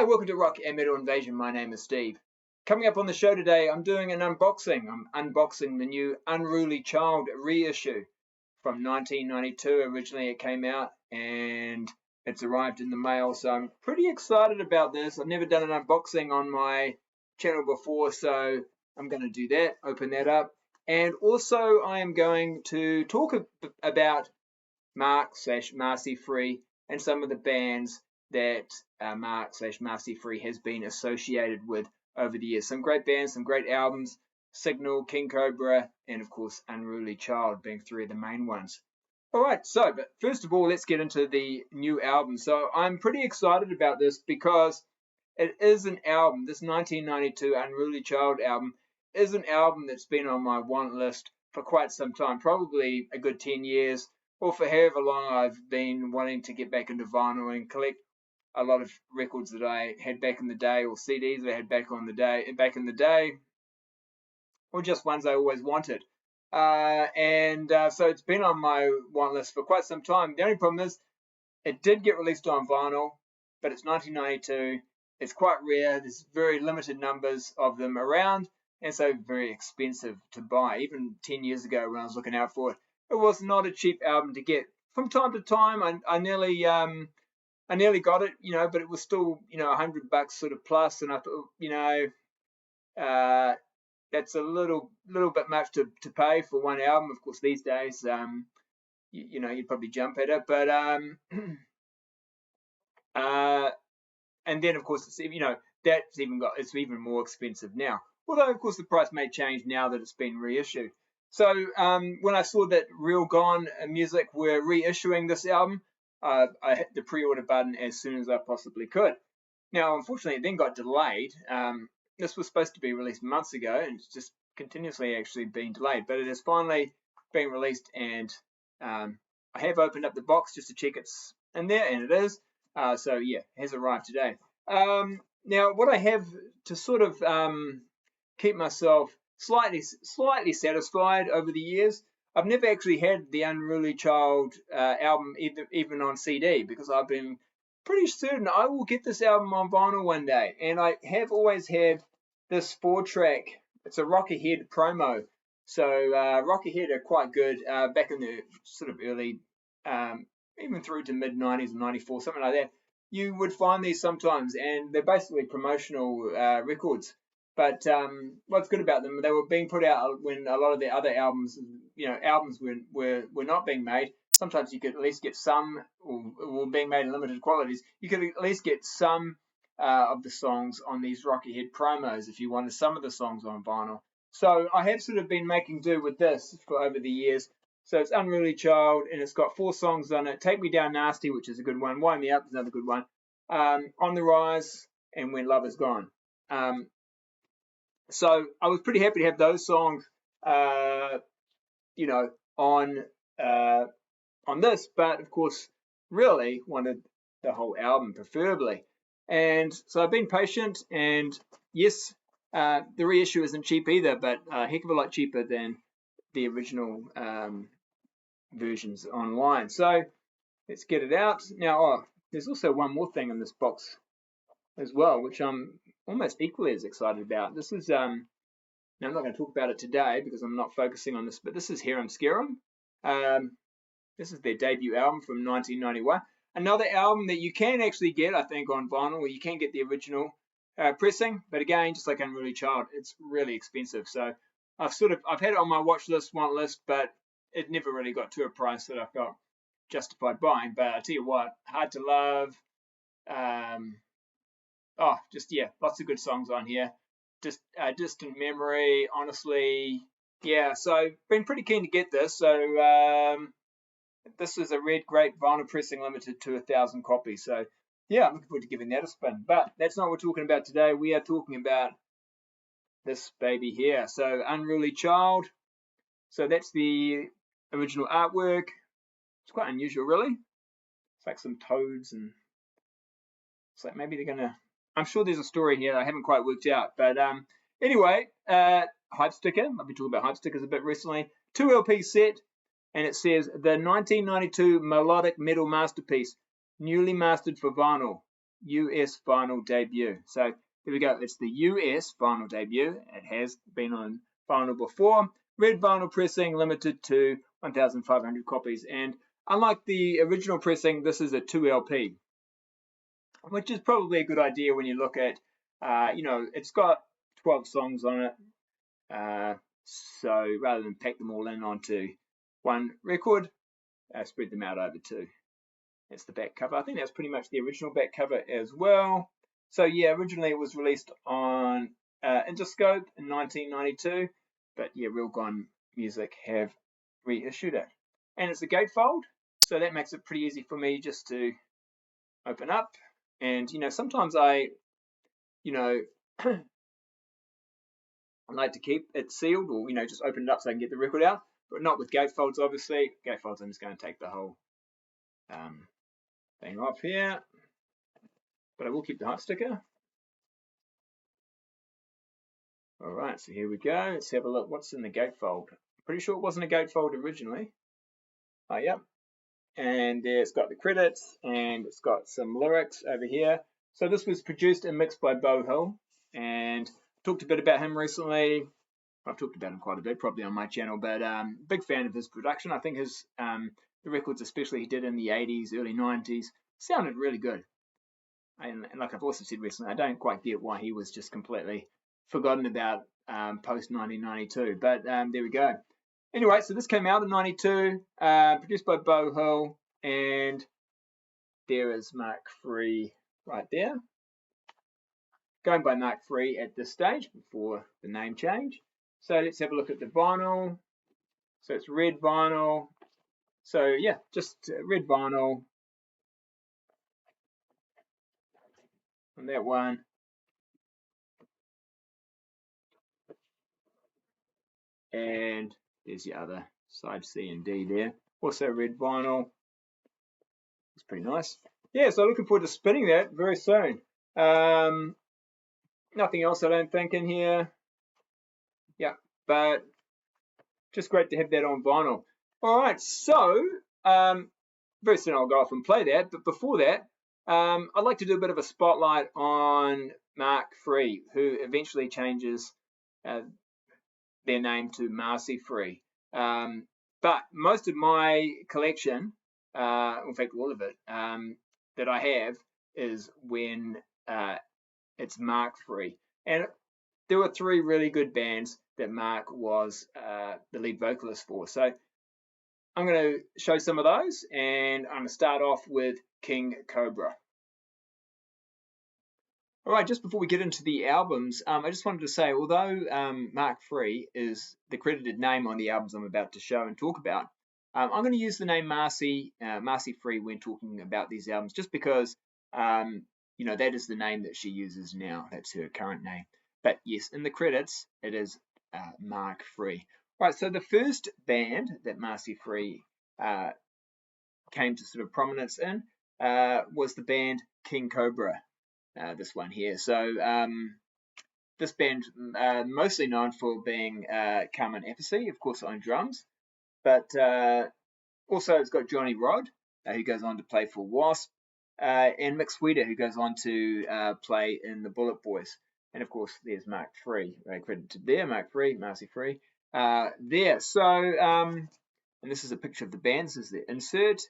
welcome to Rock and Metal Invasion. My name is Steve. Coming up on the show today, I'm doing an unboxing. I'm unboxing the new Unruly Child Reissue from 1992. Originally it came out and it's arrived in the mail, so I'm pretty excited about this. I've never done an unboxing on my channel before, so I'm going to do that, open that up. And also I am going to talk about Marcie Free and some of the bands that Marcie Free has been associated with over the years. Some great bands, some great albums, Signal, King Kobra, and of course Unruly Child being three of the main ones. Alright, but first of all, let's get into the new album. So I'm pretty excited about this because it is an album. This 1992 Unruly Child album is an album that's been on my want list for quite some time, probably a good 10 years, or for however long I've been wanting to get back into vinyl and collect a lot of records that I had back in the day, or CDs that I had back in the day, or just ones I always wanted. So it's been on my want list for quite some time. The only problem is it did get released on vinyl, but it's 1992. It's quite rare. There's very limited numbers of them around, and so very expensive to buy. Even 10 years ago when I was looking out for it, it was not a cheap album to get. From time to time, I nearly got it, but it was still, $100 sort of plus, and I thought, that's a little bit much to pay for one album. Of course, these days, you'd probably jump at it, but and then of course it's it's even more expensive now. Although of course the price may change now that it's been reissued. So when I saw that Real Gone Music were reissuing this album, I hit the pre-order button as soon as I possibly could. Now, unfortunately, it then got delayed. This was supposed to be released months ago, and it's just continuously actually been delayed. But it has finally been released, and I have opened up the box just to check it's in there, and it is. So yeah, it has arrived today. Now, what I have to sort of keep myself slightly satisfied over the years, I've never actually had the Unruly Child album even on CD, because I've been pretty certain I will get this album on vinyl one day. And I have always had this 4-track. It's a Rock Ahead promo. So Rock Ahead are quite good back in the sort of early, even through to mid-90s, 94, something like that. You would find these sometimes, and they're basically promotional records. But what's good about them, they were being put out when a lot of the other albums, were not being made. Sometimes you could at least get some, or being made in limited quantities. You could at least get some of the songs on these Rock Ahead promos if you wanted some of the songs on vinyl. So I have sort of been making do with this for over the years. So it's Unruly Child, and it's got 4 songs on it. Take Me Down Nasty, which is a good one. Wind Me Up is another good one. On the Rise, and When Love Is Gone. So I was pretty happy to have those songs, on this, but of course, really wanted the whole album, preferably. And so I've been patient, and yes, the reissue isn't cheap either, but a heck of a lot cheaper than the original versions online. So let's get it out. Now, there's also one more thing in this box as well, which I'm almost equally as excited about. This is, now I'm not going to talk about it today because I'm not focusing on this, but this is Harum Scarum. This is their debut album from 1991. Another album that you can actually get, I think, on vinyl, or you can get the original pressing, but again, just like Unruly Child, it's really expensive. So I've had it on my want list, but it never really got to a price that I felt justified buying. But I tell you what, Hard to Love, lots of good songs on here. Just Distant Memory, honestly, yeah. So been pretty keen to get this. So this is a red grape vinyl pressing, limited to 1,000 copies. So yeah, I'm looking forward to giving that a spin. But that's not what we're talking about today. We are talking about this baby here. So Unruly Child. So that's the original artwork. It's quite unusual, really. It's like some toads, and it's like maybe they're gonna. I'm sure there's a story here that I haven't quite worked out. But anyway, hype sticker. I've been talking about hype stickers a bit recently. 2 LP set, and it says the 1992 melodic metal masterpiece, newly mastered for vinyl. US vinyl debut. So there we go. It's the US vinyl debut. It has been on vinyl before. Red vinyl pressing, limited to 1,500 copies. And unlike the original pressing, this is a 2LP, which is probably a good idea when you look at, it's got 12 songs on it. So rather than pack them all in onto one record, spread them out over two. That's the back cover. I think that's pretty much the original back cover as well. So yeah, originally it was released on Interscope in 1992, but yeah, Real Gone Music have reissued it. And it's a gatefold, so that makes it pretty easy for me just to open up. And sometimes I like to keep it sealed, or just open it up so I can get the record out, but not with gatefolds. Obviously, gatefolds, I'm just going to take the whole thing off here, but I will keep the heart sticker. All right, so here we go. Let's have a look. What's in the gatefold? Pretty sure it wasn't a gatefold originally. Oh, yep. And there it's got the credits, and it's got some lyrics over here. So this was produced and mixed by Bo Hill, and talked a bit about him recently. I've talked about him quite a bit, probably on my channel, but big fan of his production. I think his the records, especially he did in the 80s, early 90s, sounded really good. And like I've also said recently, I don't quite get why he was just completely forgotten about post 1992. But there we go. Anyway, so this came out in 92, produced by Bo Hill, and there is Mark Free right there. Going by Mark Free at this stage before the name change. So let's have a look at the vinyl. So it's red vinyl. So yeah, just red vinyl on that one. And there's the other side C and D there. Also red vinyl. It's pretty nice. Yeah, so looking forward to spinning that very soon. Nothing else I don't think in here. Yeah, but just great to have that on vinyl. All right, so very soon I'll go off and play that. But before that, I'd like to do a bit of a spotlight on Mark Free, who eventually changes their name to Marcie Free. But most of my collection, in fact all of it, that I have is when it's Mark Free. And there were three really good bands that Mark was the lead vocalist for. So I'm going to show some of those, and I'm going to start off with King Kobra. All right, just before we get into the albums, I just wanted to say, although Mark Free is the credited name on the albums I'm about to show and talk about, I'm going to use the name Marcie Free when talking about these albums, just because, that is the name that she uses now. That's her current name. But yes, in the credits, it is Mark Free. All right, so the first band that Marcie Free came to sort of prominence in was the band King Kobra. This one here. So this band, mostly known for being Carmen Appice, of course, on drums, but also it's got Johnny Rod, who goes on to play for Wasp, and Mick Sweeter, who goes on to play in the Bullet Boys. And of course, there's Mark Free, credited there, Mark Free, Marcie Free, there. So, and this is a picture of the band. This is the insert.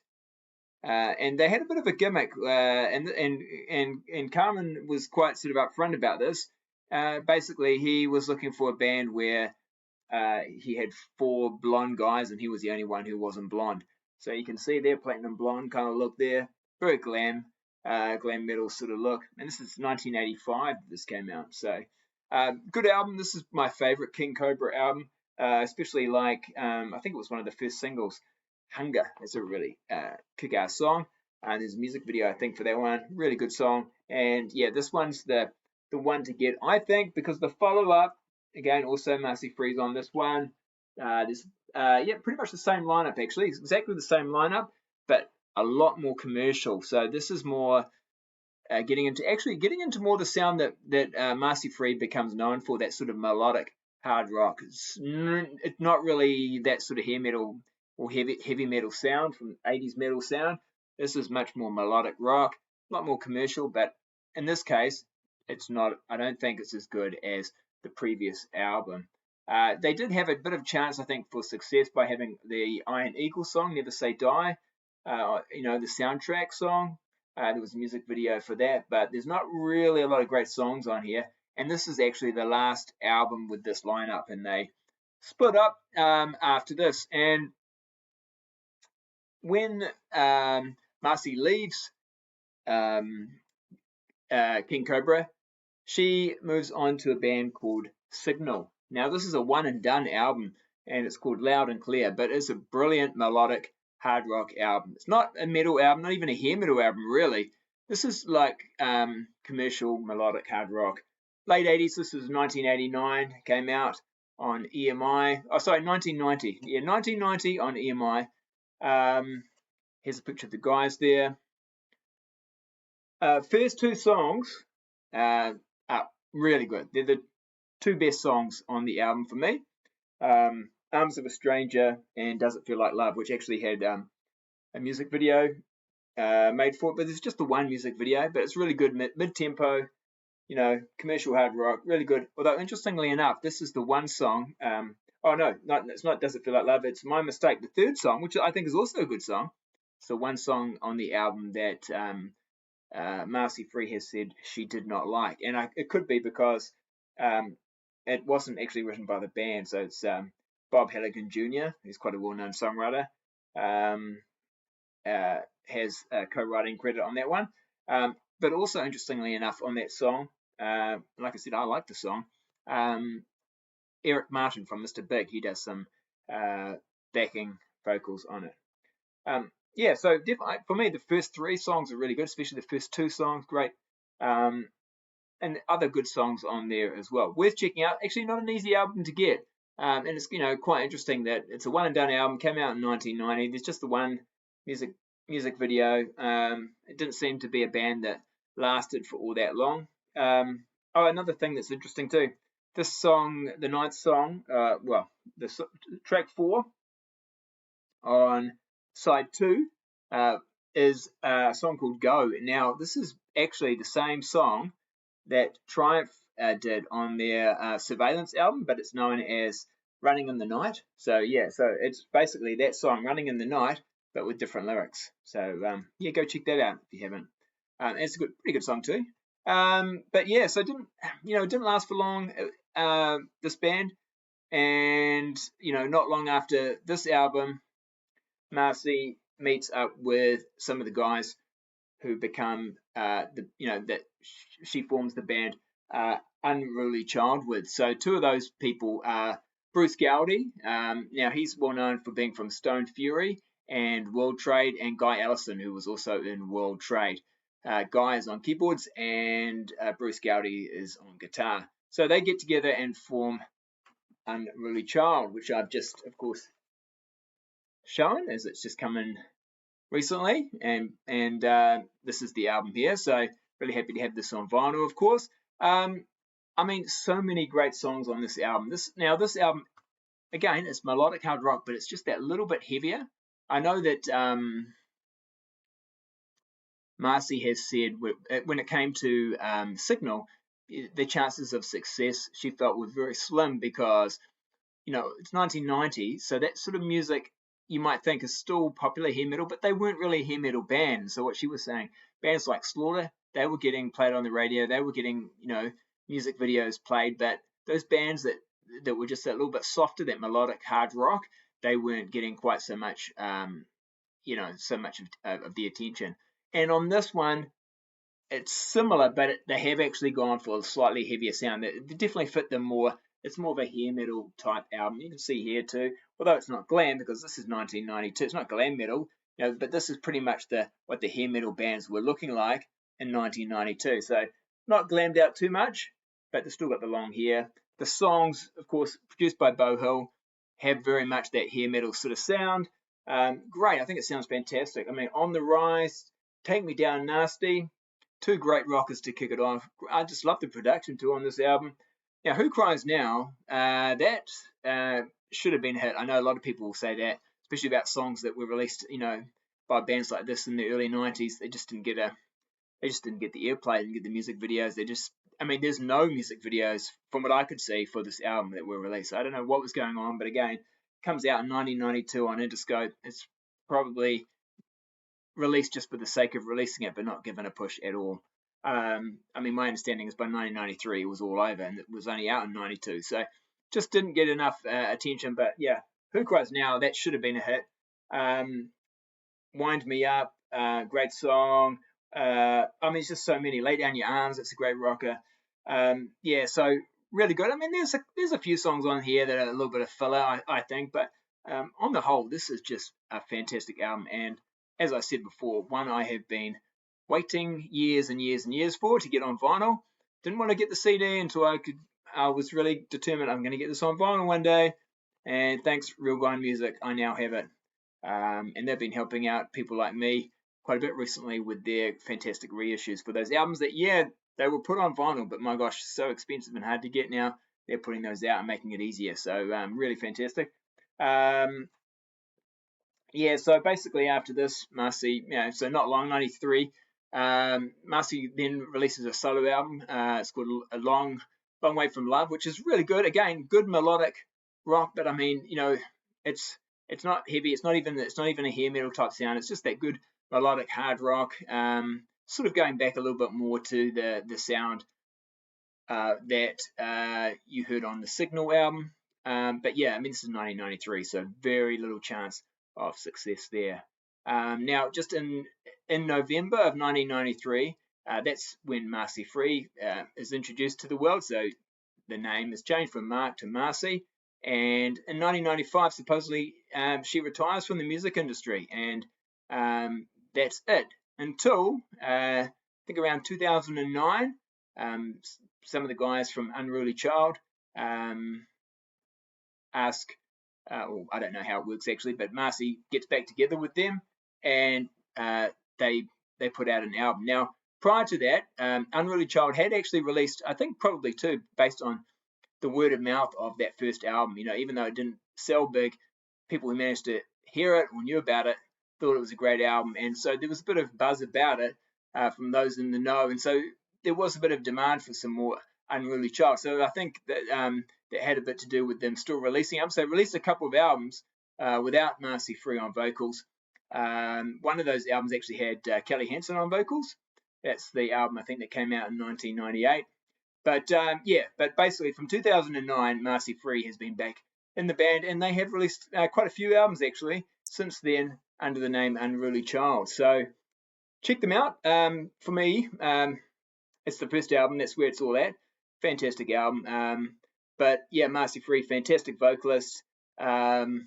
And they had a bit of a gimmick, and Carmen was quite sort of upfront about this. Basically, he was looking for a band where he had four blonde guys, and he was the only one who wasn't blonde. So you can see their platinum blonde kind of look there, very glam metal sort of look. And this is 1985 that this came out. So good album. This is my favorite King Kobra album, especially I think it was one of the first singles. Hunger is a really kick-ass song. There's a music video, I think, for that one. Really good song. And yeah, this one's the one to get, I think, because the follow-up, again, also Marcie Free's on this one. There's pretty much the same lineup, actually. It's exactly the same lineup, but a lot more commercial. So this is more getting into more the sound that Marcie Free becomes known for, that sort of melodic hard rock. It's not really that sort of hair metal or heavy metal sound from 80s metal sound. This is much more melodic rock, a lot more commercial, but in this case, it's not. I don't think it's as good as the previous album. They did have a bit of chance, I think, for success by having the Iron Eagle song, Never Say Die, the soundtrack song. There was a music video for that, but there's not really a lot of great songs on here. And this is actually the last album with this lineup, and they split up after this. And when Marcie leaves King Kobra, she moves on to a band called Signal. Now, this is a one and done album, and it's called Loud and Clear, but it's a brilliant melodic hard rock album. It's not a metal album, not even a hair metal album, really. This is like commercial melodic hard rock. Late 80s, this was 1989, came out on EMI. Oh, sorry, 1990. Yeah, 1990 on EMI. Here's a picture of the guys there. First two songs are really good. They're the two best songs on the album for me. Arms of a Stranger and Does It Feel Like Love, which actually had a music video made for it, but there's just the one music video, but it's really good mid-tempo, commercial hard rock, really good. Although, interestingly enough, this is the one song, it's not Does It Feel Like Love, it's my mistake. The third song, which I think is also a good song, it's the one song on the album that Marcie Free has said she did not like, and it could be because it wasn't actually written by the band, so it's Bob Halligan Jr., who's quite a well-known songwriter, has a co-writing credit on that one. But also, interestingly enough, on that song, like I said, I like the song, Eric Martin from Mr. Big, he does some backing vocals on it. So definitely, for me, the first three songs are really good, especially the first two songs, great. And other good songs on there as well. Worth checking out. Actually, not an easy album to get. And it's quite interesting that it's a one and done album. Came out in 1990. There's just the one music video. It didn't seem to be a band that lasted for all that long. Another thing that's interesting too. This song, the ninth song, track 4 on side 2 is a song called Go. Now, this is actually the same song that Triumph did on their Surveillance album, but it's known as Running in the Night. So it's basically that song, Running in the Night, but with different lyrics. So go check that out if you haven't. It's a pretty good song too. So it didn't last for long, this band, and not long after this album, Marcie meets up with some of the guys who become that she forms the band Unruly Child with. So two of those people are Bruce Gowdy. Now he's well known for being from Stone Fury and World Trade, and Guy Ellison, who was also in World Trade. Guy is on keyboards and Bruce Gowdy is on guitar. So they get together and form Unruly Child, which I've just, of course, shown as it's just come in recently, and this is the album here. So really happy to have this on vinyl, of course. So many great songs on this album. This album, again, it's melodic hard rock, but it's just that little bit heavier. I know that Marcie has said when it came to Signal, the chances of success she felt were very slim because it's 1990, so that sort of music you might think is still popular hair metal, but they weren't really a hair metal band. So what she was saying, bands like Slaughter, they were getting played on the radio, they were getting music videos played, but those bands that were just a little bit softer, that melodic hard rock, they weren't getting quite so much so much of the attention. And on this one, it's similar, but they have actually gone for a slightly heavier sound. They definitely fit them more. It's more of a hair metal type album. You can see here too, although it's not glam because this is 1992. It's not glam metal, but this is pretty much what the hair metal bands were looking like in 1992. So not glammed out too much, but they've still got the long hair. The songs, of course, produced by Beau Hill, have very much that hair metal sort of sound. Great. I think it sounds fantastic. On the Rise, Take Me Down Nasty, two great rockers to kick it off. I just love the production too on this album. Now, Who Cries Now, that should have been a hit. I know a lot of people will say that, especially about songs that were released, by bands like this in the early 90s. They just didn't get they just didn't get the airplay, didn't get the music videos. There's no music videos from what I could see for this album that were released. I don't know what was going on, but again, it comes out in 1992 on Interscope. It's probably released just for the sake of releasing it, but not given a push at all. My understanding is by 1993 it was all over, and it was only out in 92, so just didn't get enough attention. But yeah, Who Cries Now, that should have been a hit. Wind Me Up, great song. There's just so many. Lay Down Your Arms, it's a great rocker. So really good. There's a few songs on here that are a little bit of filler, I think, but on the whole, this is just a fantastic album. And as I said before, one I have been waiting years and years and years for to get on vinyl. Didn't want to get the CD until I was really determined I'm going to get this on vinyl one day. And thanks Real Gone Music, I now have it. And they've been helping out people like me quite a bit recently with their fantastic reissues for those albums that, they were put on vinyl, but my gosh, so expensive and hard to get now. They're putting those out and making it easier. So really fantastic. So basically after this, Marcie, so not long, 93, Marcie then releases a solo album. It's called A Long Way From Love, which is really good. Again, good melodic rock, but it's not heavy. It's not even a hair metal type sound. It's just that good melodic hard rock. Sort of going back a little bit more to the sound that you heard on the Signal album. This is 1993, so very little chance of success there. Now, just in November of 1993, that's when Marcie Free is introduced to the world. So the name is changed from Mark to Marcie. And in 1995, supposedly, she retires from the music industry. And that's it. Until, I think around 2009, some of the guys from Unruly Child ask, I don't know how it works actually, but Marcie gets back together with them, and they put out an album. Now, prior to that, Unruly Child had actually released, I think probably two, based on the word of mouth of that first album. Even though it didn't sell big, people who managed to hear it or knew about it thought it was a great album, and so there was a bit of buzz about it from those in the know, and so there was a bit of demand for some more Unruly Child. So I think that that had a bit to do with them still releasing albums. So they released a couple of albums without Marcie Free on vocals. One of those albums actually had Kelly Hansen on vocals. That's the album I think that came out in 1998. But basically from 2009, Marcie Free has been back in the band, and they have released quite a few albums actually since then under the name Unruly Child. So check them out. For me, it's the first album. That's where it's all at. Fantastic album. Marcie Free, fantastic vocalist. The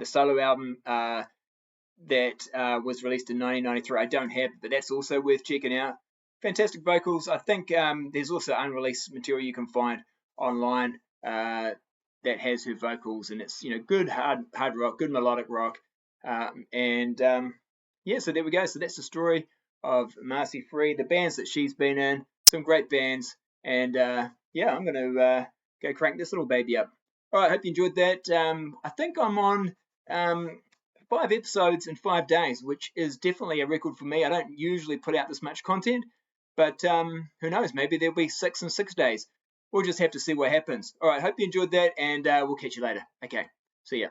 solo album that was released in 1993, I don't have, but that's also worth checking out. Fantastic vocals. I think there's also unreleased material you can find online that has her vocals, and it's good hard rock, good melodic rock, so there we go. So that's the story of Marcie Free, the bands that she's been in, some great bands, and I'm going to go crank this little baby up. All right, hope you enjoyed that. I think I'm on 5 episodes in 5 days, which is definitely a record for me. I don't usually put out this much content, but who knows, maybe there'll be 6 in 6 days. We'll just have to see what happens. All right, hope you enjoyed that, and we'll catch you later. Okay, see ya.